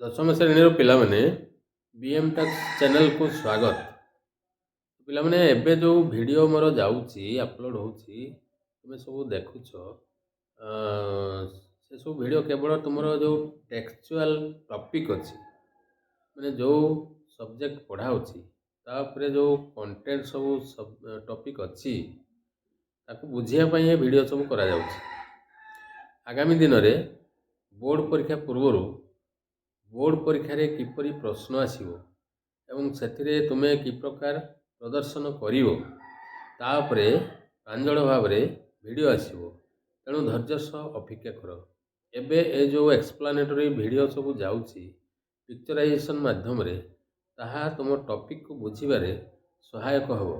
ଦଶମ ଶ୍ରେଣୀର ପିଲାମାନେ ବିଏମ୍ ଟକ୍ସ ଚ୍ୟାନେଲକୁ ସ୍ୱାଗତ। ପିଲାମାନେ ଏବେ ଯେଉଁ ଭିଡ଼ିଓ ମୋର ଯାଉଛି ଅପଲୋଡ଼ ହେଉଛି ତୁମେ ସବୁ ଦେଖୁଛ, ସେସବୁ ଭିଡ଼ିଓ କେବଳ ତୁମର ଯେଉଁ ଟେକ୍ସଚୁଆଲ ଟପିକ୍ ଅଛି, ମାନେ ଯେଉଁ ସବଜେକ୍ଟ ପଢ଼ା ହେଉଛି ତା ଉପରେ ଯେଉଁ କଣ୍ଟେଣ୍ଟ ସବୁ ଟପିକ୍ ଅଛି ତାକୁ ବୁଝିବା ପାଇଁ ଏ ଭିଡ଼ିଓ ସବୁ କରାଯାଉଛି। ଆଗାମୀ ଦିନରେ ବୋର୍ଡ଼ ପରୀକ୍ଷା ପୂର୍ବରୁ ବୋର୍ଡ଼ ପରୀକ୍ଷାରେ କିପରି ପ୍ରଶ୍ନ ଆସିବ ଏବଂ ସେଥିରେ ତୁମେ କି ପ୍ରକାର ପ୍ରଦର୍ଶନ କରିବ ତା ଉପରେ ପ୍ରାଞ୍ଜଳ ଭାବରେ ଭିଡ଼ିଓ ଆସିବ। ତେଣୁ ଧୈର୍ଯ୍ୟ ସହ ଅପେକ୍ଷା କର। ଏବେ ଏ ଯେଉଁ ଏକ୍ସପ୍ଲାନେଟରୀ ଭିଡ଼ିଓ ସବୁ ଯାଉଛି ପିକ୍ଚରାଇଜେସନ୍ ମାଧ୍ୟମରେ, ତାହା ତୁମ ଟପିକ୍କୁ ବୁଝିବାରେ ସହାୟକ ହେବ।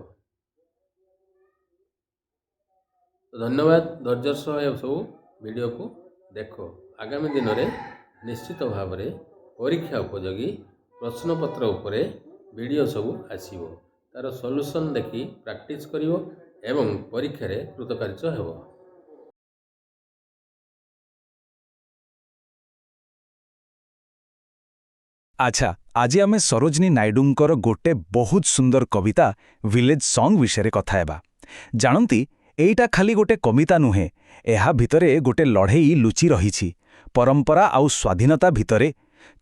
ଧନ୍ୟବାଦ। ଧୈର୍ଯ୍ୟ ସହ ଏସବୁ ଭିଡ଼ିଓକୁ ଦେଖ। ଆଗାମୀ ଦିନରେ ନିଶ୍ଚିତ ଭାବରେ ପରୀକ୍ଷା ଉପଯୋଗୀ ପ୍ରଶ୍ନପତ୍ର ଉପରେ ଭିଡ଼ିଓ ସବୁ ଆସିବ। ତା'ର ସଲ୍ୟୁସନ୍ ଦେଖି ପ୍ରାକ୍ଟିସ୍ କରିବ ଏବଂ ପରୀକ୍ଷାରେ କୃତକାର୍ଯ୍ୟ ହେବ। ଆଚ୍ଛା, ଆଜି ଆମେ ସରୋଜିନୀ ନାଇଡୁଙ୍କର ଗୋଟେ ବହୁତ ସୁନ୍ଦର କବିତା ଭିଲେଜ ସଙ୍ଗ ବିଷୟରେ କଥା ହେବା। ଜାଣନ୍ତି, ଏଇଟା ଖାଲି ଗୋଟେ କବିତା ନୁହେଁ, ଏହା ଭିତରେ ଗୋଟେ ଲଢ଼େଇ ଲୁଚି ରହିଛି, ପରମ୍ପରା ଆଉ ସ୍ୱାଧୀନତା ଭିତରେ।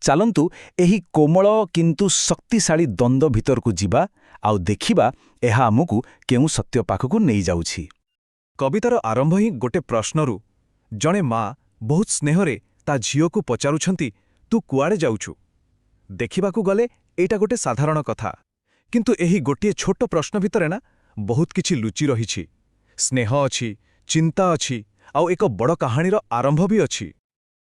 ଚାଲନ୍ତୁ ଏହି କୋମଳ କିନ୍ତୁ ଶକ୍ତିଶାଳୀ ଦ୍ୱନ୍ଦ୍ୱ ଭିତରକୁ ଯିବା ଆଉ ଦେଖିବା ଏହା ଆମକୁ କେଉଁ ସତ୍ୟ ପାଖକୁ ନେଇଯାଉଛି। କବିତାର ଆରମ୍ଭ ହିଁ ଗୋଟେ ପ୍ରଶ୍ନରୁ। ଜଣେ ମା ବହୁତ ସ୍ନେହରେ ତା ଝିଅକୁ ପଚାରୁଛନ୍ତି, ତୁ କୁଆଡ଼େ ଯାଉଛୁ? ଦେଖିବାକୁ ଗଲେ ଏଇଟା ଗୋଟେ ସାଧାରଣ କଥା, କିନ୍ତୁ ଏହି ଗୋଟିଏ ଛୋଟ ପ୍ରଶ୍ନ ଭିତରେ ନା ବହୁତ କିଛି ଲୁଚି ରହିଛି। ସ୍ନେହ ଅଛି, ଚିନ୍ତା ଅଛି, ଆଉ ଏକ ବଡ଼ କାହାଣୀର ଆରମ୍ଭ ବି ଅଛି।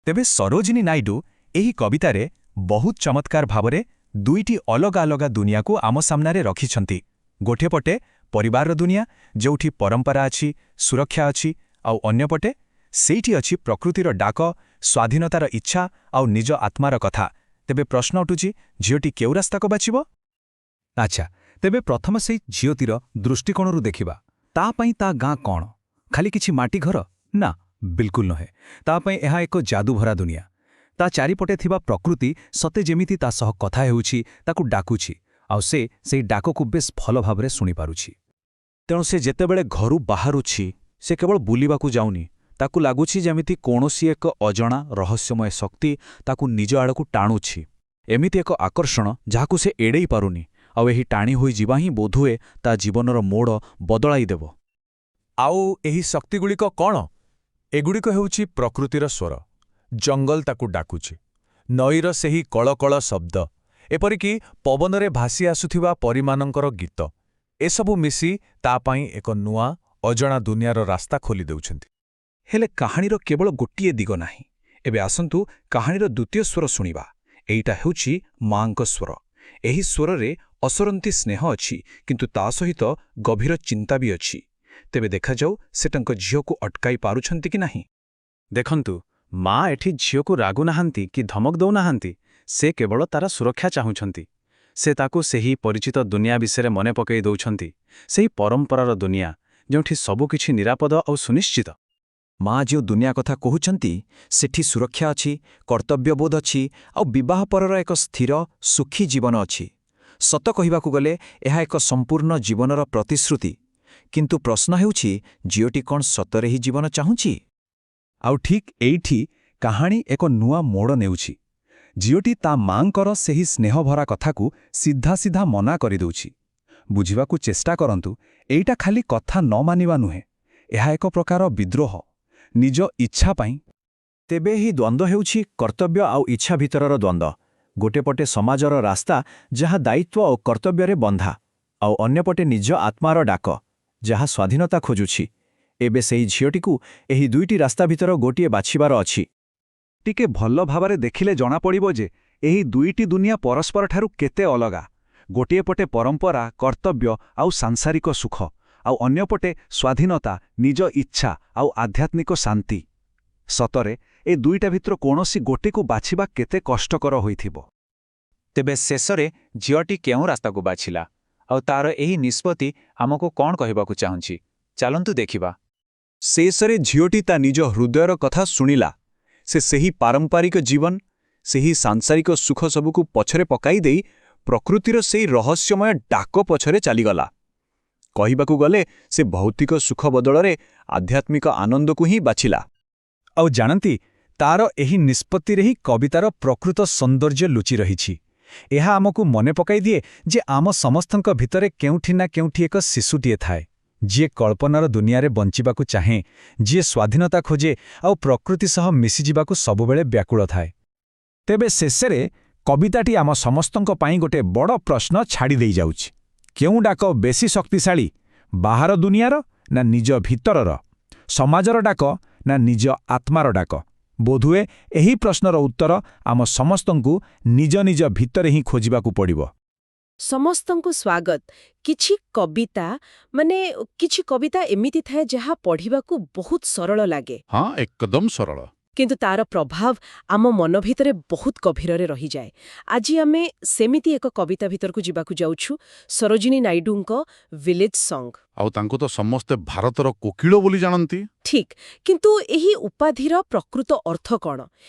ତେବେ ସରୋଜିନୀ ନାଇଡୁ ଏହି କବିତାରେ ବହୁତ ଚମତ୍କାର ଭାବରେ ଦୁଇଟି ଅଲଗା ଅଲଗା ଦୁନିଆକୁ ଆମ ସାମ୍ନାରେ ରଖିଛନ୍ତି। ଗୋଟିଏ ପଟେ ପରିବାରର ଦୁନିଆ, ଯେଉଁଠି ପରମ୍ପରା ଅଛି, ସୁରକ୍ଷା ଅଛି, ଆଉ ଅନ୍ୟପଟେ ସେଇଠି ଅଛି ପ୍ରକୃତିର ଡାକ, ସ୍ୱାଧୀନତାର ଇଚ୍ଛା ଆଉ ନିଜ ଆତ୍ମାର କଥା। ତେବେ ପ୍ରଶ୍ନ ଉଠୁଛି, ଝିଅଟି କେଉଁ ରାସ୍ତାକୁ ବାଛିବ? ଆଚ୍ଛା, ତେବେ ପ୍ରଥମେ ସେଇ ଝିଅଟିର ଦୃଷ୍ଟିକୋଣରୁ ଦେଖିବା। ତା ପାଇଁ ତା ଗାଁ କ'ଣ? ଖାଲି କିଛି ମାଟି ଘର? ନା, ବିଲକୁଲ ନୁହେଁ। ତା ପାଇଁ ଏହା ଏକ ଯାଦୁଭରା ଦୁନିଆ। ତା ଚାରିପଟେ ଥିବା ପ୍ରକୃତି ସତେ ଯେମିତି ତା ସହ କଥା ହେଉଛି, ତାକୁ ଡାକୁଛି, ଆଉ ସେ ସେଇ ଡାକକୁ ବେଶ୍ ଭଲ ଭାବରେ ଶୁଣିପାରୁଛି। ତେଣୁ ସେ ଯେତେବେଳେ ଘରୁ ବାହାରୁଛି, ସେ କେବଳ ବୁଲିବାକୁ ଯାଉନି। ତାକୁ ଲାଗୁଛି ଯେମିତି କୌଣସି ଏକ ଅଜଣା ରହସ୍ୟମୟ ଶକ୍ତି ତାକୁ ନିଜ ଆଡ଼କୁ ଟାଣୁଛି। ଏମିତି ଏକ ଆକର୍ଷଣ ଯାହାକୁ ସେ ଏଡ଼େଇ ପାରୁନି, ଆଉ ଏହି ଟାଣି ହୋଇଯିବା ହିଁ ବୋଧହୁଏ ତା ଜୀବନର ମୋଡ଼ ବଦଳାଇ ଦେବ। ଆଉ ଏହି ଶକ୍ତିଗୁଡ଼ିକ କ'ଣ? ଏଗୁଡ଼ିକ ହେଉଛି ପ୍ରକୃତିର ସ୍ୱର। ଜଙ୍ଗଲ ତାକୁ ଡାକୁଛି, ନଈର ସେହି କଳକଳ ଶବ୍ଦ, ଏପରିକି ପବନରେ ଭାସି ଆସୁଥିବା ପରୀମାନଙ୍କର ଗୀତ। ଏସବୁ ମିଶି ତା ପାଇଁ ଏକ ନୂଆ ଅଜଣା ଦୁନିଆର ରାସ୍ତା ଖୋଲି ଦେଉଛନ୍ତି। ହେଲେ କାହାଣୀର କେବଳ ଗୋଟିଏ ଦିଗ ନାହିଁ। ଏବେ ଆସନ୍ତୁ କାହାଣୀର ଦ୍ୱିତୀୟ ସ୍ୱର ଶୁଣିବା। ଏଇଟା ହେଉଛି ମାଙ୍କ ସ୍ୱର। ଏହି ସ୍ୱରରେ ଅସରନ୍ତି ସ୍ନେହ ଅଛି, କିନ୍ତୁ ତା ସହିତ ଗଭୀର ଚିନ୍ତା ବି ଅଛି। ତେବେ ଦେଖାଯାଉ ସେ ତାଙ୍କ ଝିଅକୁ ଅଟକାଇ ପାରୁଛନ୍ତି କି ନାହିଁ। ଦେଖନ୍ତୁ, ମା ଏଠି ଝିଅକୁ ରାଗୁନାହାନ୍ତି କି ଧମକ ଦେଉନାହାନ୍ତି। ସେ କେବଳ ତାର ସୁରକ୍ଷା ଚାହୁଁଛନ୍ତି। ସେ ତାକୁ ସେହି ପରିଚିତ ଦୁନିଆ ବିଷୟରେ ମନେ ପକାଇ ଦେଉଛନ୍ତି, ସେହି ପରମ୍ପରାର ଦୁନିଆ ଯେଉଁଠି ସବୁକିଛି ନିରାପଦ ଆଉ ସୁନିଶ୍ଚିତ। ମା ଯେଉଁ ଦୁନିଆ କଥା କହୁଛନ୍ତି, ସେଠି ସୁରକ୍ଷା ଅଛି, କର୍ତ୍ତବ୍ୟବୋଧ ଅଛି, ଆଉ ବିବାହ ପରର ଏକ ସ୍ଥିର ସୁଖୀ ଜୀବନ ଅଛି। ସତ କହିବାକୁ ଗଲେ ଏହା ଏକ ସମ୍ପୂର୍ଣ୍ଣ ଜୀବନର ପ୍ରତିଶ୍ରୁତି। କିନ୍ତୁ ପ୍ରଶ୍ନ ହେଉଛି, ଝିଅଟି କ'ଣ ସତରେ ଏହି ଜୀବନ ଚାହୁଁଛି? ଆଉ ଠିକ୍ ଏଇଠି କାହାଣୀ ଏକ ନୂଆ ମୋଡ଼ ନେଉଛି। ଝିଅଟି ତା ମାଙ୍କର ସେହି ସ୍ନେହଭରା କଥାକୁ ସିଧା ସିଧା ମନା କରିଦେଉଛି। ବୁଝିବାକୁ ଚେଷ୍ଟା କରନ୍ତୁ, ଏଇଟା ଖାଲି କଥା ନ ମାନିବା ନୁହେଁ, ଏହା ଏକ ପ୍ରକାର ବିଦ୍ରୋହ ନିଜ ଇଚ୍ଛା ପାଇଁ। ତେବେ ଏହି ଦ୍ୱନ୍ଦ୍ୱ ହେଉଛି କର୍ତ୍ତବ୍ୟ ଆଉ ଇଚ୍ଛା ଭିତରର ଦ୍ୱନ୍ଦ୍ୱ। ଗୋଟେ ପଟେ ସମାଜର ରାସ୍ତା ଯାହା ଦାୟିତ୍ୱ ଓ କର୍ତ୍ତବ୍ୟରେ ବନ୍ଧା, ଆଉ ଅନ୍ୟପଟେ ନିଜ ଆତ୍ମାର ଡାକ ଯାହା ସ୍ୱାଧୀନତା ଖୋଜୁଛି। ଏବେ ସେହି ଝିଅଟିକୁ ଏହି ଦୁଇଟି ରାସ୍ତା ଭିତର ଗୋଟିଏ ବାଛିବାର ଅଛି। ଟିକେ ଭଲ ଭାବରେ ଦେଖିଲେ ଜଣାପଡ଼ିବ ଯେ ଏହି ଦୁଇଟି ଦୁନିଆ ପରସ୍ପରଠାରୁ କେତେ ଅଲଗା। ଗୋଟିଏ ପଟେ ପରମ୍ପରା, କର୍ତ୍ତବ୍ୟ ଆଉ ସାଂସାରିକ ସୁଖ, ଆଉ ଅନ୍ୟପଟେ ସ୍ୱାଧୀନତା, ନିଜ ଇଚ୍ଛା ଆଉ ଆଧ୍ୟାତ୍ମିକ ଶାନ୍ତି। ସତରେ ଏ ଦୁଇଟା ଭିତରୁ କୌଣସି ଗୋଟିକୁ ବାଛିବା କେତେ କଷ୍ଟକର ହୋଇଥିବ। ତେବେ ଶେଷରେ ଝିଅଟି କେଉଁ ରାସ୍ତାକୁ ବାଛିଲା, ଆଉ ତାର ଏହି ନିଷ୍ପତ୍ତି ଆମକୁ କ'ଣ କହିବାକୁ ଚାହୁଁଛି? ଚାଲନ୍ତୁ ଦେଖିବା। ଶେଷରେ ଝିଅଟି ତା ନିଜ ହୃଦୟର କଥା ଶୁଣିଲା। ସେ ସେହି ପାରମ୍ପରିକ ଜୀବନ, ସେହି ସାଂସାରିକ ସୁଖ ସବୁକୁ ପଛରେ ପକାଇ ଦେଇ ପ୍ରକୃତିର ସେହି ରହସ୍ୟମୟ ଡାକ ପଛରେ ଚାଲିଗଲା। କହିବାକୁ ଗଲେ ସେ ଭୌତିକ ସୁଖ ବଦଳରେ ଆଧ୍ୟାତ୍ମିକ ଆନନ୍ଦକୁ ହିଁ ବାଛିଲା। ଆଉ ଜାଣନ୍ତି, ତାର ଏହି ନିଷ୍ପତ୍ତିରେ ହିଁ କବିତାର ପ୍ରକୃତ ସୌନ୍ଦର୍ଯ୍ୟ ଲୁଚି ରହିଛି। ଏହା ଆମକୁ ମନେ ପକାଇ ଦିଏ ଯେ ଆମ ସମସ୍ତଙ୍କ ଭିତରେ କେଉଁଠି ନା କେଉଁଠି ଏକ ଶିଶୁଟିଏ ଥାଏ, ଯିଏ କଳ୍ପନାର ଦୁନିଆରେ ବଞ୍ଚିବାକୁ ଚାହେଁ, ଯିଏ ସ୍ୱାଧୀନତା ଖୋଜେ ଆଉ ପ୍ରକୃତି ସହ ମିଶିଯିବାକୁ ସବୁବେଳେ ବ୍ୟାକୁଳ ଥାଏ। ତେବେ ଶେଷରେ କବିତାଟି ଆମ ସମସ୍ତଙ୍କ ପାଇଁ ଗୋଟେ ବଡ଼ ପ୍ରଶ୍ନ ଛାଡ଼ି ଦେଇଯାଉଛି। କେଉଁ ଡାକ ବେଶୀ ଶକ୍ତିଶାଳୀ, ବାହାର ଦୁନିଆର ନା ନିଜ ଭିତରର? ସମାଜର ଡାକ ନା ନିଜ ଆତ୍ମାର ଡାକ? ବୋଧହୁଏ ଏହି ପ୍ରଶ୍ନର ଉତ୍ତର ଆମ ସମସ୍ତଙ୍କୁ ନିଜ ନିଜ ଭିତରେ ହିଁ ଖୋଜିବାକୁ ପଡ଼ିବ। ସମସ୍ତଙ୍କୁ ସ୍ୱାଗତ। କିଛି କବିତା ଏମିତି ଥାଏ ଯାହା ପଢ଼ିବାକୁ ବହୁତ ସରଳ ଲାଗେ, ହଁ, ଏକଦମ ସରଳ। କିନ୍ତୁ ତାର ପ୍ରଭାବ ଆମ ମନ ଭିତରେ ବହୁତ ଗଭୀରରେ ରହିଯାଏ। ଆଜି ଆମେ ସେମିତି ଏକ କବିତା ଭିତରକୁ ଯିବାକୁ ଯାଉଛୁ, ସରୋଜିନୀ ନାଇଡୁଙ୍କ ଭିଲେଜ୍ ସଙ୍ଗ୍। ଆଉ ତାଙ୍କୁ ତ ସମସ୍ତେ ଭାରତର କୋକିଳ ବୋଲି ଜାଣନ୍ତି। ଠିକ୍, କିନ୍ତୁ ଏହି ଉପାଧିର ପ୍ରକୃତ ଅର୍ଥ କ'ଣ?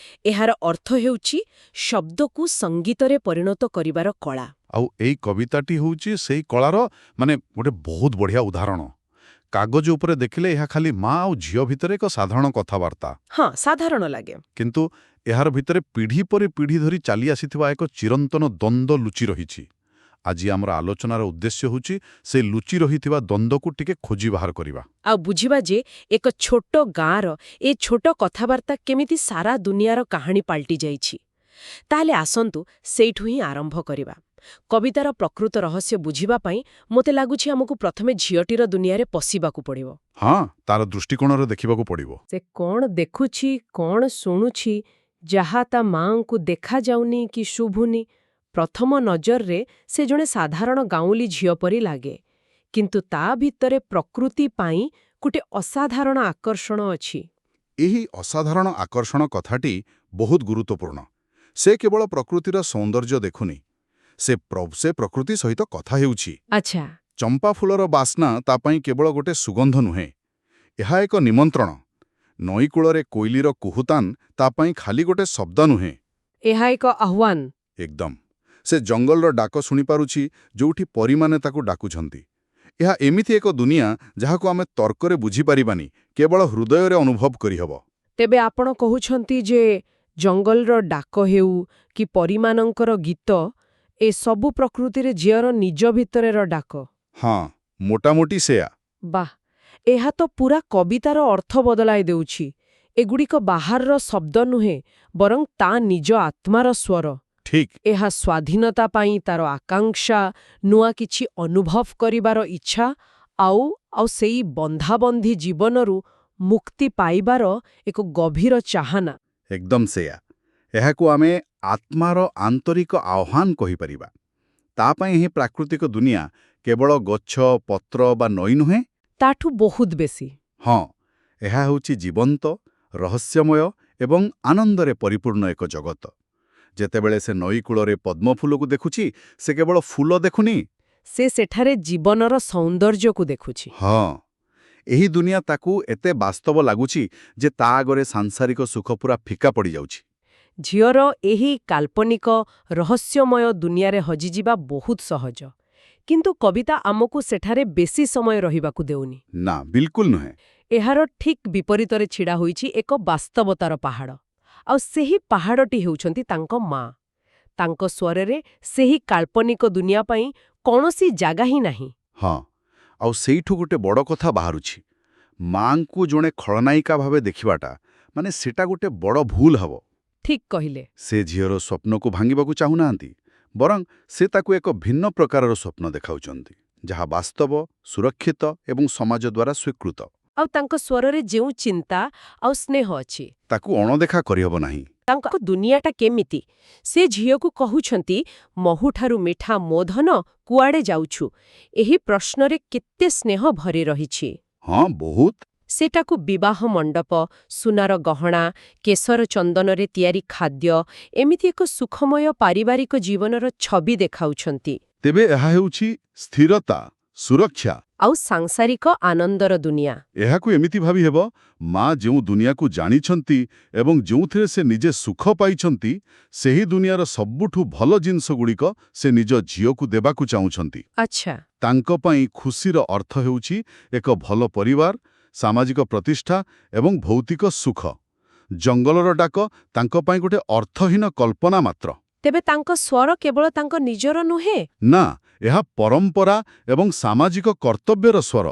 ଏହାର ଅର୍ଥ ହେଉଛି ଶବ୍ଦକୁ ସଙ୍ଗୀତରେ ପରିଣତ କରିବାର କଳା। ଆଉ ଏଇ କବିତାଟି ହେଉଛି ସେଇ କଳାର ଗୋଟେ ବହୁତ ବଢ଼ିଆ ଉଦାହରଣ। କାଗଜ ଉପରେ ଦେଖିଲେ ଏହା ଖାଲି ମା ଆଉ ଝିଅ ଭିତରେ ଏକ ସାଧାରଣ କଥାବାର୍ତ୍ତା। ହଁ, ସାଧାରଣ ଲାଗେ। କିନ୍ତୁ ଏହାର ଭିତରେ ପିଢ଼ି ପରେ ପିଢ଼ି ଧରି ଚାଲି ଆସିଥିବା ଏକ ଚିରନ୍ତନ ଦ୍ୱନ୍ଦ୍ୱ ଲୁଚି ରହିଛି। ଆଜି ଆମର ଆଲୋଚନାର ଉଦ୍ଦେଶ୍ୟ ହେଉଛି ସେ ଲୁଚି ରହିଥିବା ଦ୍ୱନ୍ଦ୍ୱକୁ ଟିକେ ଖୋଜି ବାହାର କରିବା। ଆଉ ବୁଝିବା ଯେ ଏକ ଛୋଟ ଗାଁର ଏ ଛୋଟ କଥାବାର୍ତ୍ତା କେମିତି ସାରା ଦୁନିଆର କାହାଣୀ ପାଲଟି ଯାଇଛି। ତାହେଲେ ଆସନ୍ତୁ ସେଇଠୁ ହିଁ ଆରମ୍ଭ କରିବା। କବିତାର ପ୍ରକୃତ ରହସ୍ୟ ବୁଝିବା ପାଇଁ ମୋତେ ଲାଗୁଛି ଆମକୁ ପ୍ରଥମେ ଝିଅଟିର ଦୁନିଆରେ ପଶିବାକୁ ପଡ଼ିବ। ହଁ, ତାର ଦୃଷ୍ଟିକୋଣରେ ଦେଖିବାକୁ ପଡ଼ିବ। ସେ କ'ଣ ଦେଖୁଛି, କ'ଣ ଶୁଣୁଛି, ଯାହା ତା ମାଆଙ୍କୁ ଦେଖାଯାଉନି କି ଶୁଭୁନି। ପ୍ରଥମ ନଜରରେ ସେ ଜଣେ ସାଧାରଣ ଗାଉଁଲି ଝିଅ ପରି ଲାଗେ, କିନ୍ତୁ ତା ଭିତରେ ପ୍ରକୃତି ପାଇଁ ଗୋଟେ ଅସାଧାରଣ ଆକର୍ଷଣ ଅଛି। ଏହି ଅସାଧାରଣ ଆକର୍ଷଣ କଥାଟି ବହୁତ ଗୁରୁତ୍ୱପୂର୍ଣ୍ଣ। ସେ କେବଳ ପ୍ରକୃତିର ସୌନ୍ଦର୍ଯ୍ୟ ଦେଖୁନି, ସେ ପ୍ରକୃତି ସହିତ କଥା ହେଉଛି। ଆଚ୍ଛା। ଚମ୍ପା ଫୁଲର ବାସ୍ନା ତା ପାଇଁ କେବଳ ଗୋଟେ ସୁଗନ୍ଧ ନୁହେଁ, ଏହା ଏକ ନିମନ୍ତ୍ରଣ। ନଈକୂଳରେ କୋଇଲିର କୁହୁତାନ ତା ପାଇଁ ଖାଲି ଗୋଟେ ଶବ୍ଦ ନୁହେଁ, ଏହା ଏକ ଆହ୍ୱାନ। ଏକଦମ। ସେ ଜଙ୍ଗଲର ଡାକ ଶୁଣିପାରୁଛି, ଯୋଉଠି ପରୀମାନେ ତାକୁ ଡାକୁଛନ୍ତି। ଏହା ଏମିତି ଏକ ଦୁନିଆ ଯାହାକୁ ଆମେ ତର୍କରେ ବୁଝିପାରିବାନି, କେବଳ ହୃଦୟରେ ଅନୁଭବ କରିହେବ। ତେବେ ଆପଣ କହୁଛନ୍ତି ଯେ ଜଙ୍ଗଲର ଡାକ ହେଉ କି ପରୀମାନଙ୍କର ଗୀତ, ଏସବୁ ପ୍ରକୃତିରେ ଝିଅର ନିଜ ଭିତରର ଡାକ। ହଁ, ମୋଟାମୋଟି ସେୟା। ବାଃ, ଏହା ତ ପୁରା କବିତାର ଅର୍ଥ ବଦଳାଇ ଦେଉଛି। ଏଗୁଡ଼ିକ ବାହାରର ଶବ୍ଦ ନୁହେଁ, ବରଂ ତା ନିଜ ଆତ୍ମାର ସ୍ୱର। ଠିକ୍। ଏହା ସ୍ୱାଧୀନତା ପାଇଁ ତାର ଆକାଂକ୍ଷା, ନୂଆ କିଛି ଅନୁଭବ କରିବାର ଇଚ୍ଛା, ଆଉ ସେଇ ବନ୍ଧାବନ୍ଧି ଜୀବନରୁ ମୁକ୍ତି ପାଇବାର ଏକ ଗଭୀର ଚାହାନା। ଏକଦମ ସେୟା। ଏହାକୁ ଆମେ ଆତ୍ମାର ଆନ୍ତରିକ ଆହ୍ୱାନ କହିପାରିବା। ତା ପାଇଁ ଏହି ପ୍ରାକୃତିକ ଦୁନିଆ କେବଳ ଗଛ, ପତ୍ର ବା ନଈ ନୁହେଁ, ତାଠୁ ବହୁତ ବେଶୀ। ହଁ, ଏହା ହେଉଛି ଜୀବନ୍ତ, ରହସ୍ୟମୟ ଏବଂ ଆନନ୍ଦରେ ପରିପୂର୍ଣ୍ଣ ଏକ ଜଗତ। ଯେତେବେଳେ ସେ ନଈକୂଳରେ ପଦ୍ମଫୁଲକୁ ଦେଖୁଛି, ସେ କେବଳ ଫୁଲ ଦେଖୁନି, ସେ ସେଠାରେ ଜୀବନର ସୌନ୍ଦର୍ଯ୍ୟକୁ ଦେଖୁଛି। ହଁ, ଏହି ଦୁନିଆ ତାକୁ ଏତେ ବାସ୍ତବ ଲାଗୁଛି ଯେ ତା ଆଗରେ ସାଂସାରିକ ସୁଖ ପୁରା ଫିକା ପଡ଼ିଯାଉଛି। ଝିଅର ଏହି କାଳ୍ପନିକ ରହସ୍ୟମୟ ଦୁନିଆରେ ହଜିଯିବା ବହୁତ ସହଜ, କିନ୍ତୁ କବିତା ଆମକୁ ସେଠାରେ ବେଶୀ ସମୟ ରହିବାକୁ ଦେଉନି। ନା, ବିଲକୁଲ ନୁହେଁ। ଏହାର ଠିକ୍ ବିପରୀତରେ ଛିଡ଼ା ହୋଇଛି ଏକ ବାସ୍ତବତାର ପାହାଡ଼। ଆଉ ସେହି ପାହାଡ଼ଟି ହେଉଛନ୍ତି ତାଙ୍କ ମା। ତାଙ୍କ ସ୍ୱରରେ ସେହି କାଳ୍ପନିକ ଦୁନିଆ ପାଇଁ କୌଣସି ଜାଗା ହିଁ ନାହିଁ। ହଁ, ଆଉ ସେଇଠୁ ଗୋଟେ ବଡ଼ କଥା ବାହାରୁଛି। ମାଙ୍କୁ ଜଣେ ଖଳନାୟିକା ଭାବେ ଦେଖିବାଟା ସେଟା ଗୋଟେ ବଡ଼ ଭୁଲ ହେବ। ଠିକ୍ କହିଲେ। ସେ ଝିଅର ସ୍ୱପ୍ନକୁ ଭାଙ୍ଗିବାକୁ ଚାହୁଁନାହାନ୍ତି, ବରଂ ସେ ତାକୁ ଏକ ଭିନ୍ନ ପ୍ରକାରର ସ୍ୱପ୍ନ ଦେଖାଉଛନ୍ତି, ଯାହା ବାସ୍ତବ, ସୁରକ୍ଷିତ ଏବଂ ସମାଜ ଦ୍ୱାରା ସ୍ୱୀକୃତ। ଆଉ ତାଙ୍କ ସ୍ୱରରେ ଯେଉଁ ଚିନ୍ତା ଆଉ ସ୍ନେହ ଅଛି, ତାକୁ ଅଣଦେଖା କରିହେବ ନାହିଁ। ତାଙ୍କ ଦୁନିଆଟା କେମିତି? ସେ ଝିଅକୁ କହୁଛନ୍ତି, ମହୁଠାରୁ ମିଠା ମୋ ଧନ, କୁଆଡ଼େ ଯାଉଛୁ? ଏହି ପ୍ରଶ୍ନରେ କେତେ ସ୍ନେହ ଭରି ରହିଛି। ହଁ, ବହୁତ। ସେଟାକୁ ବିବାହ ମଣ୍ଡପ, ସୁନାର ଗହଣା, କେଶର ଚନ୍ଦନରେ ତିଆରି ଖାଦ୍ୟ, ଏମିତି ଏକ ସୁଖମୟ ପାରିବାରିକ ଜୀବନର ଛବି ଦେଖାଉଛନ୍ତି। ତେବେ ଏହା ହେଉଛି ସ୍ଥିରତା, ସୁରକ୍ଷା ଆଉ ସାଂସାରିକ ଆନନ୍ଦର ଦୁନିଆ। ଏହାକୁ ଏମିତି ଭାବି ହେବ, ମା ଯେଉଁ ଦୁନିଆକୁ ଜାଣିଛନ୍ତି ଏବଂ ଯେଉଁଥିରେ ସେ ନିଜେ ସୁଖ ପାଇଛନ୍ତି, ସେହି ଦୁନିଆର ସବୁଠୁ ଭଲ ଜିନିଷଗୁଡ଼ିକ ସେ ନିଜ ଝିଅକୁ ଦେବାକୁ ଚାହୁଁଛନ୍ତି। ଆଚ୍ଛା। ତାଙ୍କ ପାଇଁ ଖୁସିର ଅର୍ଥ ହେଉଛି ଏକ ଭଲ ପରିବାର, ସାମାଜିକ ପ୍ରତିଷ୍ଠା ଏବଂ ଭୌତିକ ସୁଖ। ଜଙ୍ଗଲର ଡାକ ତାଙ୍କ ପାଇଁ ଗୋଟେ ଅର୍ଥହୀନ କଳ୍ପନା ମାତ୍ର। ତେବେ ତାଙ୍କ ସ୍ୱର କେବଳ ତାଙ୍କ ନିଜର ନୁହେଁ? ନା, ଏହା ପରମ୍ପରା ଏବଂ ସାମାଜିକ କର୍ତ୍ତବ୍ୟର ସ୍ୱର।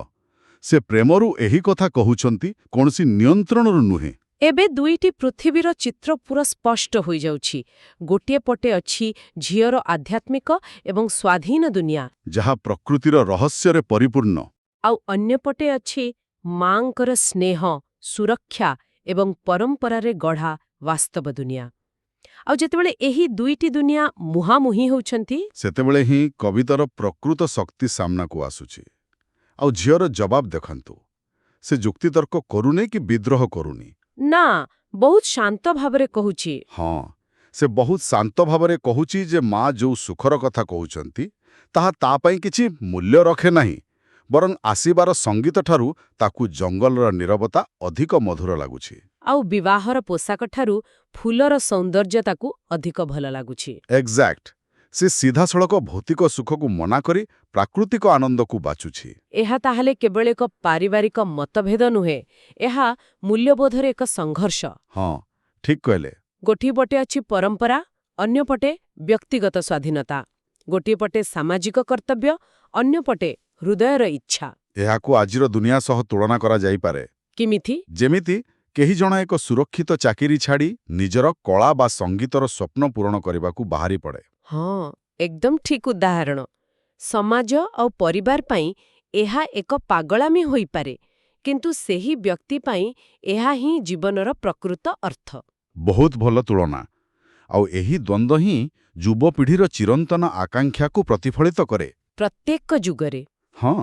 ସେ ପ୍ରେମରୁ ଏହି କଥା କହୁଛନ୍ତି, କୌଣସି ନିୟନ୍ତ୍ରଣରୁ ନୁହେଁ। ଏବେ ଦୁଇଟି ପୃଥିବୀର ଚିତ୍ର ପୁରା ସ୍ପଷ୍ଟ ହୋଇଯାଉଛି। ଗୋଟିଏ ପଟେ ଅଛି ଝିଅର ଆଧ୍ୟାତ୍ମିକ ଏବଂ ସ୍ୱାଧୀନ ଦୁନିଆ, ଯାହା ପ୍ରକୃତିର ରହସ୍ୟରେ ପରିପୂର୍ଣ୍ଣ। ଆଉ ଅନ୍ୟପଟେ ଅଛି ମାଙ୍କର ସ୍ନେହ, ସୁରକ୍ଷା ଏବଂ ପରମ୍ପରାରେ ଗଢ଼ା ବାସ୍ତବ ଦୁନିଆ। ଆଉ ଯେତେବେଳେ ଏହି ଦୁଇଟି ଦୁନିଆ ମୁହାଁମୁହିଁ ହେଉଛନ୍ତି, ସେତେବେଳେ ହିଁ କବିତାର ପ୍ରକୃତ ଶକ୍ତି ସାମ୍ନାକୁ ଆସୁଛି। ଆଉ ଝିଅର ଜବାବ ଦେଖନ୍ତୁ। ସେ ଯୁକ୍ତିତର୍କ କରୁନି କି ବିଦ୍ରୋହ କରୁନି। ନା, ବହୁତ ଶାନ୍ତ ଭାବରେ କହୁଛି। ହଁ, ସେ ବହୁତ ଶାନ୍ତ ଭାବରେ କହୁଛି ଯେ ମା ଯେଉଁ ସୁଖର କଥା କହୁଛନ୍ତି, ତାହା ତା ପାଇଁ କିଛି ମୂଲ୍ୟ ରଖେ ନାହିଁ, ବରଂ ଆସିବାର ସଙ୍ଗୀତଠାରୁ ତାକୁ ଜଙ୍ଗଲର ନୀରବତା ଅଧିକ ମଧୁର ଲାଗୁଛି। ଆଉ ବିବାହର ପୋଷାକଠାରୁ ଫୁଲର ସୌନ୍ଦର୍ଯ୍ୟ ତାକୁ ଅଧିକ ଭଲ ଲାଗୁଛି। ଏକ୍ଜାକ୍ଟ। ସେ ସିଧାସଳଖ ଭୌତିକ ସୁଖକୁ ମନା କରି ପ୍ରାକୃତିକ ଆନନ୍ଦକୁ ବାଛୁଛି। ଏହା ତାହେଲେ କେବଳ ଏକ ପାରିବାରିକ ମତଭେଦ ନୁହେଁ, ଏହା ମୂଲ୍ୟବୋଧର ଏକ ସଂଘର୍ଷ। ହଁ, ଠିକ୍ କହିଲେ। ଗୋଟିଏ ପଟେ ଅଛି ପରମ୍ପରା, ଅନ୍ୟପଟେ ବ୍ୟକ୍ତିଗତ ସ୍ୱାଧୀନତା। ଗୋଟିଏ ପଟେ ସାମାଜିକ କର୍ତ୍ତବ୍ୟ, ଅନ୍ୟପଟେ ହୃଦୟର ଇଚ୍ଛା। ଏହାକୁ ଆଜିର ଦୁନିଆ ସହ ତୁଳନା କରାଯାଇପାରେ। କିମିତି? ଯେମିତି କେହି ଜଣେ ଏକ ସୁରକ୍ଷିତ ଚାକିରି ଛାଡ଼ି ନିଜର କଳା ବା ସଙ୍ଗୀତର ସ୍ୱପ୍ନ ପୂରଣ କରିବାକୁ ବାହାରି ପଡ଼େ। ହଁ, ଏକଦମ ଠିକ୍ ଉଦାହରଣ। ସମାଜ ଆଉ ପରିବାର ପାଇଁ ଏହା ଏକ ପାଗଳାମି ହୋଇପାରେ, କିନ୍ତୁ ସେହି ବ୍ୟକ୍ତି ପାଇଁ ଏହା ହିଁ ଜୀବନର ପ୍ରକୃତ ଅର୍ଥ। ବହୁତ ଭଲ ତୁଳନା। ଆଉ ଏହି ଦ୍ୱନ୍ଦ୍ୱ ହିଁ ଯୁବପିଢ଼ିର ଚିରନ୍ତନ ଆକାଂକ୍ଷାକୁ ପ୍ରତିଫଳିତ କରେ। ପ୍ରତ୍ୟେକ ଯୁଗରେ। ହଁ,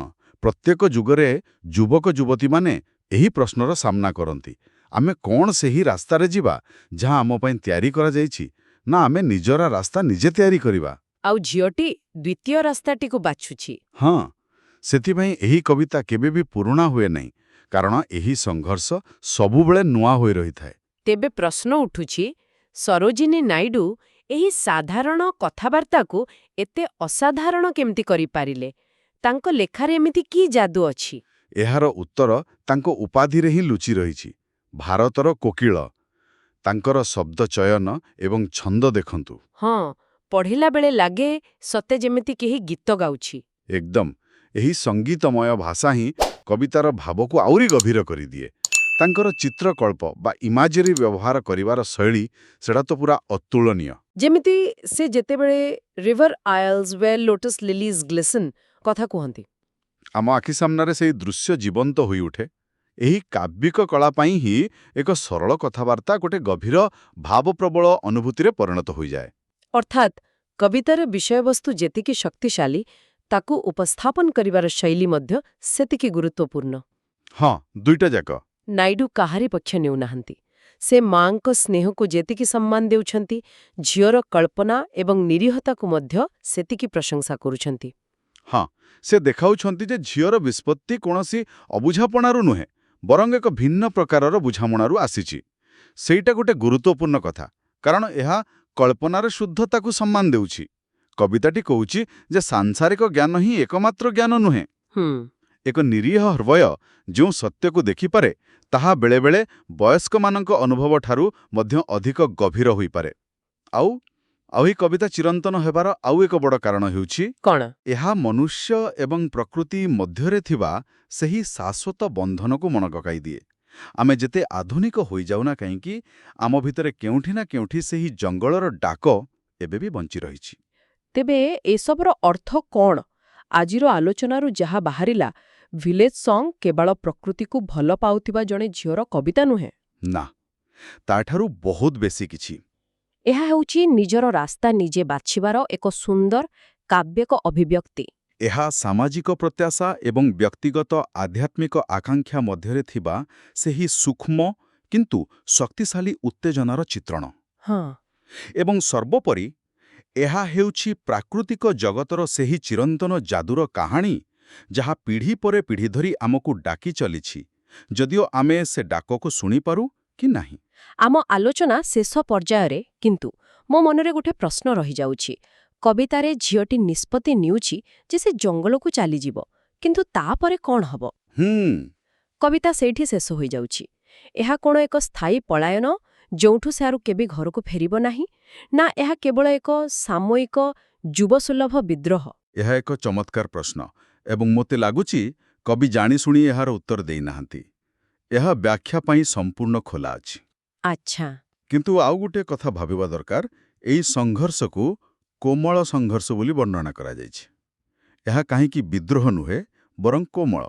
ପ୍ରତ୍ୟେକ ଯୁଗରେ ଯୁବକ ଯୁବତୀମାନେ ଏହି ପ୍ରଶ୍ନର ସାମ୍ନା କରନ୍ତି। ଆମେ କ'ଣ ସେହି ରାସ୍ତାରେ ଯିବା ଯାହା ଆମ ପାଇଁ ତିଆରି କରାଯାଇଛି, ନା ଆମେ ନିଜର ରାସ୍ତା ନିଜେ ତିଆରି କରିବା? ଆଉ ଝିଅଟି ଦ୍ୱିତୀୟ ରାସ୍ତାଟିକୁ ବାଛୁଛି। ହଁ, ସେଥିପାଇଁ ଏହି କବିତା କେବେ ବି ପୁରୁଣା ହୁଏ ନାହିଁ, କାରଣ ଏହି ସଂଘର୍ଷ ସବୁବେଳେ ନୂଆ ହୋଇ ରହିଥାଏ। ତେବେ ପ୍ରଶ୍ନ ଉଠୁଛି, ସରୋଜିନୀ ନାଇଡୁ ଏହି ସାଧାରଣ କଥାବାର୍ତ୍ତାକୁ ଏତେ ଅସାଧାରଣ କେମିତି କରିପାରିଲେ? ତାଙ୍କ ଲେଖାରେ ଏମିତି କି ଯାଦୁ ଅଛି? ଏହାର ଉତ୍ତର ତାଙ୍କ ଉପାଧିରେ ହିଁ ଲୁଚି ରହିଛି, ଭାରତର କୋକିଳ। ତାଙ୍କର ଶବ୍ଦ ଚୟନ ଏବଂ ଛନ୍ଦ ଦେଖନ୍ତୁ। ହଁ, ପଢ଼ିଲା ବେଳେ ଲାଗେ ସତେ ଯେମିତି କେହି ଗୀତ ଗାଉଛି। ଏକଦମ। ଏହି ସଙ୍ଗୀତମୟ ଭାଷା ହିଁ କବିତାର ଭାବକୁ ଆହୁରି ଗଭୀର କରିଦିଏ। ତାଙ୍କର ଚିତ୍ରକଳ୍ପ ବା ଇମାଜେରୀ ବ୍ୟବହାର କରିବାର ଶୈଳୀ, ସେଟା ତ ପୁରା ଅତୁଳନୀୟ। ଯେମିତି ସେ ଯେତେବେଳେ ରିଭର ଆୟଲ୍ସ ୱେର୍ ଲୋଟସ୍ ଲିଲିଜ୍ ଗ୍ଲିସନ୍ କଥା କୁହନ୍ତି। ଆମ ଆଖି ସାମ୍ନାରେ ସେହି ଦୃଶ୍ୟ ଜୀବନ୍ତ ହୋଇଉଠେ। ଏହି କାବ୍ୟିକ କଳା ପାଇଁ ହିଁ ଏକ ସରଳ କଥାବାର୍ତ୍ତା ଗୋଟେ ଗଭୀର ଭାବପ୍ରବଳ ଅନୁଭୂତିରେ ପରିଣତ ହୋଇଯାଏ। ଅର୍ଥାତ୍ କବିତାର ବିଷୟବସ୍ତୁ ଯେତିକି ଶକ୍ତିଶାଳୀ, ତାକୁ ଉପସ୍ଥାପନ କରିବାର ଶୈଳୀ ମଧ୍ୟ ସେତିକି ଗୁରୁତ୍ୱପୂର୍ଣ୍ଣ। ହଁ, ଦୁଇଟା ଯାକ। ନାଇଡୁ କାହାରି ପକ୍ଷ ନେଉନାହାନ୍ତି। ସେ ମାଙ୍କ ସ୍ନେହକୁ ଯେତିକି ସମ୍ମାନ ଦେଉଛନ୍ତି, ଝିଅର କଳ୍ପନା ଏବଂ ନିରୀହତାକୁ ମଧ୍ୟ ସେତିକି ପ୍ରଶଂସା କରୁଛନ୍ତି। ହଁ, ସେ ଦେଖାଉଛନ୍ତି ଯେ ଝିଅର ବିସ୍ପତ୍ତି କୌଣସି ଅବୁଝାପଣାରୁ ନୁହେଁ, ବରଂ ଏକ ଭିନ୍ନ ପ୍ରକାରର ବୁଝାମଣାରୁ ଆସିଛି। ସେଇଟା ଗୋଟେ ଗୁରୁତ୍ୱପୂର୍ଣ୍ଣ କଥା, କାରଣ ଏହା କଳ୍ପନାର ଶୁଦ୍ଧତାକୁ ସମ୍ମାନ ଦେଉଛି। କବିତାଟି କହୁଛି ଯେ ସାଂସାରିକ ଜ୍ଞାନ ହିଁ ଏକମାତ୍ର ଜ୍ଞାନ ନୁହେଁ। ଏକ ନିରୀହ ହୃଦୟ ଯେଉଁ ସତ୍ୟକୁ ଦେଖିପାରେ, ତାହା ବେଳେବେଳେ ବୟସ୍କମାନଙ୍କ ଅନୁଭବଠାରୁ ମଧ୍ୟ ଅଧିକ ଗଭୀର ହୋଇପାରେ। ଆଉ ଏହି କବିତା ଚିରନ୍ତନ ହେବାର ଆଉ ଏକ ବଡ଼ କାରଣ ହେଉଛି କ'ଣ? ଏହା ମନୁଷ୍ୟ ଏବଂ ପ୍ରକୃତି ମଧ୍ୟରେ ଥିବା ସେହି ଶାଶ୍ୱତ ବନ୍ଧନକୁ ମନେ ପକାଇଦିଏ। ଆମେ ଯେତେ ଆଧୁନିକ ହୋଇଯାଉନା କାହିଁକି, ଆମ ଭିତରେ କେଉଁଠି ନା କେଉଁଠି ସେହି ଜଙ୍ଗଲର ଡାକ ଏବେ ବି ବଞ୍ଚି ରହିଛି। ତେବେ ଏସବୁର ଅର୍ଥ କ'ଣ? ଆଜିର ଆଲୋଚନାରୁ ଯାହା ବାହାରିଲା, ଭିଲେଜ୍ ସଙ୍ଗ୍ କେବଳ ପ୍ରକୃତିକୁ ଭଲ ପାଉଥିବା ଜଣେ ଝିଅର କବିତା ନୁହେଁ। ନା, ତାଠାରୁ ବହୁତ ବେଶୀ କିଛି। ଏହା ହେଉଛି ନିଜର ରାସ୍ତା ନିଜେ ବାଛିବାର ଏକ ସୁନ୍ଦର କାବ୍ୟିକ ଅଭିବ୍ୟକ୍ତି। ଏହା ସାମାଜିକ ପ୍ରତ୍ୟାଶା ଏବଂ ବ୍ୟକ୍ତିଗତ ଆଧ୍ୟାତ୍ମିକ ଆକାଂକ୍ଷା ମଧ୍ୟରେ ଥିବା ସେହି ସୂକ୍ଷ୍ମ କିନ୍ତୁ ଶକ୍ତିଶାଳୀ ଉତ୍ତେଜନାର ଚିତ୍ରଣ। ହଁ, ଏବଂ ସର୍ବୋପରି ଏହା ହେଉଛି ପ୍ରାକୃତିକ ଜଗତର ସେହି ଚିରନ୍ତନ ଯାଦୁର କାହାଣୀ, ଯାହା ପିଢ଼ି ପରେ ପିଢ଼ି ଧରି ଆମକୁ ଡାକି ଚାଲିଛି, ଯଦିଓ ଆମେ ସେ ଡାକକୁ ଶୁଣିପାରୁ କି ନାହିଁ। ଆମ ଆଲୋଚନା ଶେଷ ପର୍ଯ୍ୟାୟରେ କିନ୍ତୁ ମୋ ମନରେ ଗୋଟେ ପ୍ରଶ୍ନ ରହିଯାଉଛି। କବିତାରେ ଝିଅଟି ନିଷ୍ପତ୍ତି ନେଉଛି ଯେ ସେ ଜଙ୍ଗଲକୁ ଚାଲିଯିବ, କିନ୍ତୁ ତାପରେ କ'ଣ ହବ? କବିତା ସେଇଠି ଶେଷ ହୋଇଯାଉଛି। ଏହା କ'ଣ ଏକ ସ୍ଥାୟୀ ପଳାୟନ ଯେଉଁଠୁ ସେ ଆଉ କେବେ ଘରକୁ ଫେରିବ ନାହିଁ, ନା ଏହା କେବଳ ଏକ ସାମୟିକ ଯୁବସୁଲଭ ବିଦ୍ରୋହ? ଏହା ଏକ ଚମତ୍କାର ପ୍ରଶ୍ନ ଏବଂ ମୋତେ ଲାଗୁଛି କବି ଜାଣିଶୁଣି ଏହାର ଉତ୍ତର ଦେଇନାହାନ୍ତି। ଏହା ବ୍ୟାଖ୍ୟା ପାଇଁ ସମ୍ପୂର୍ଣ୍ଣ ଖୋଲା ଅଛି। ଆଚ୍ଛା। କିନ୍ତୁ ଆଉ ଗୋଟେ କଥା ଭାବିବା ଦରକାର, ଏହି ସଂଘର୍ଷକୁ କୋମଳ ସଂଘର୍ଷ ବୋଲି ବର୍ଣ୍ଣନା କରାଯାଇଛି। ଏହା କାହିଁକି ବିଦ୍ରୋହ ନୁହେଁ, ବରଂ କୋମଳ।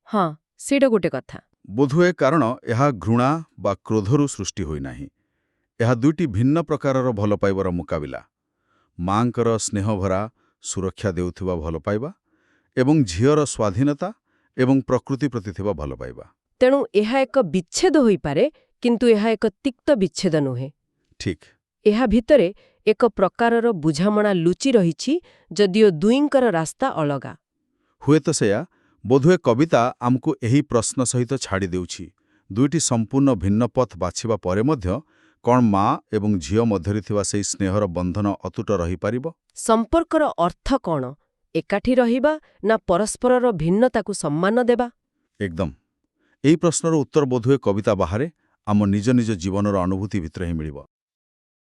ହଁ, ସେଇଟା ଗୋଟେ କଥା। ବୋଧହୁଏ କାରଣ ଏହା ଘୃଣା ବା କ୍ରୋଧରୁ ସୃଷ୍ଟି ହୋଇନାହିଁ। ଏହା ଦୁଇଟି ଭିନ୍ନ ପ୍ରକାରର ଭଲ ପାଇବାର ମୁକାବିଲା। ମାଙ୍କର ସ୍ନେହଭରା, ସୁରକ୍ଷା ଦେଉଥିବା ଭଲ ପାଇବା ଏବଂ ଝିଅର ସ୍ୱାଧୀନତା ଏବଂ ପ୍ରକୃତି ପ୍ରତି ଥିବା ଭଲ ପାଇବା। ତେଣୁ ଏହା ଏକ ବିଚ୍ଛେଦ ହୋଇପାରେ, କିନ୍ତୁ ଏହା ଏକ ତିକ୍ତ ବିଚ୍ଛେଦ ନୁହେଁ। ଠିକ୍। ଏହା ଭିତରେ ଏକ ପ୍ରକାରର ବୁଝାମଣା ଲୁଚି ରହିଛି, ଯଦିଓ ଦୁଇଙ୍କର ରାସ୍ତା ଅଲଗା। ହୁଏତ ସେୟା। ବୋଧହୁଏ କବିତା ଆମକୁ ଏହି ପ୍ରଶ୍ନ ସହିତ ଛାଡ଼ି ଦେଉଛି, ଦୁଇଟି ସମ୍ପୂର୍ଣ୍ଣ ଭିନ୍ନ ପଥ ବାଛିବା ପରେ ମଧ୍ୟ କ'ଣ ମା ଏବଂ ଝିଅ ମଧ୍ୟରେ ଥିବା ସେହି ସ୍ନେହର ବନ୍ଧନ ଅତୁଟ ରହିପାରିବ? ସମ୍ପର୍କର ଅର୍ଥ କ'ଣ? ଏକାଠି ରହିବା ନା ପରସ୍ପରର ଭିନ୍ନତାକୁ ସମ୍ମାନ ଦେବା? ଏକଦମ। ଏହି ପ୍ରଶ୍ନର ଉତ୍ତର ବୋଧହୁଏ କବିତା ବାହାରେ ଆମ ନିଜ ନିଜ ଜୀବନର ଅନୁଭୂତି ଭିତରେ ହିଁ ମିଳିବ।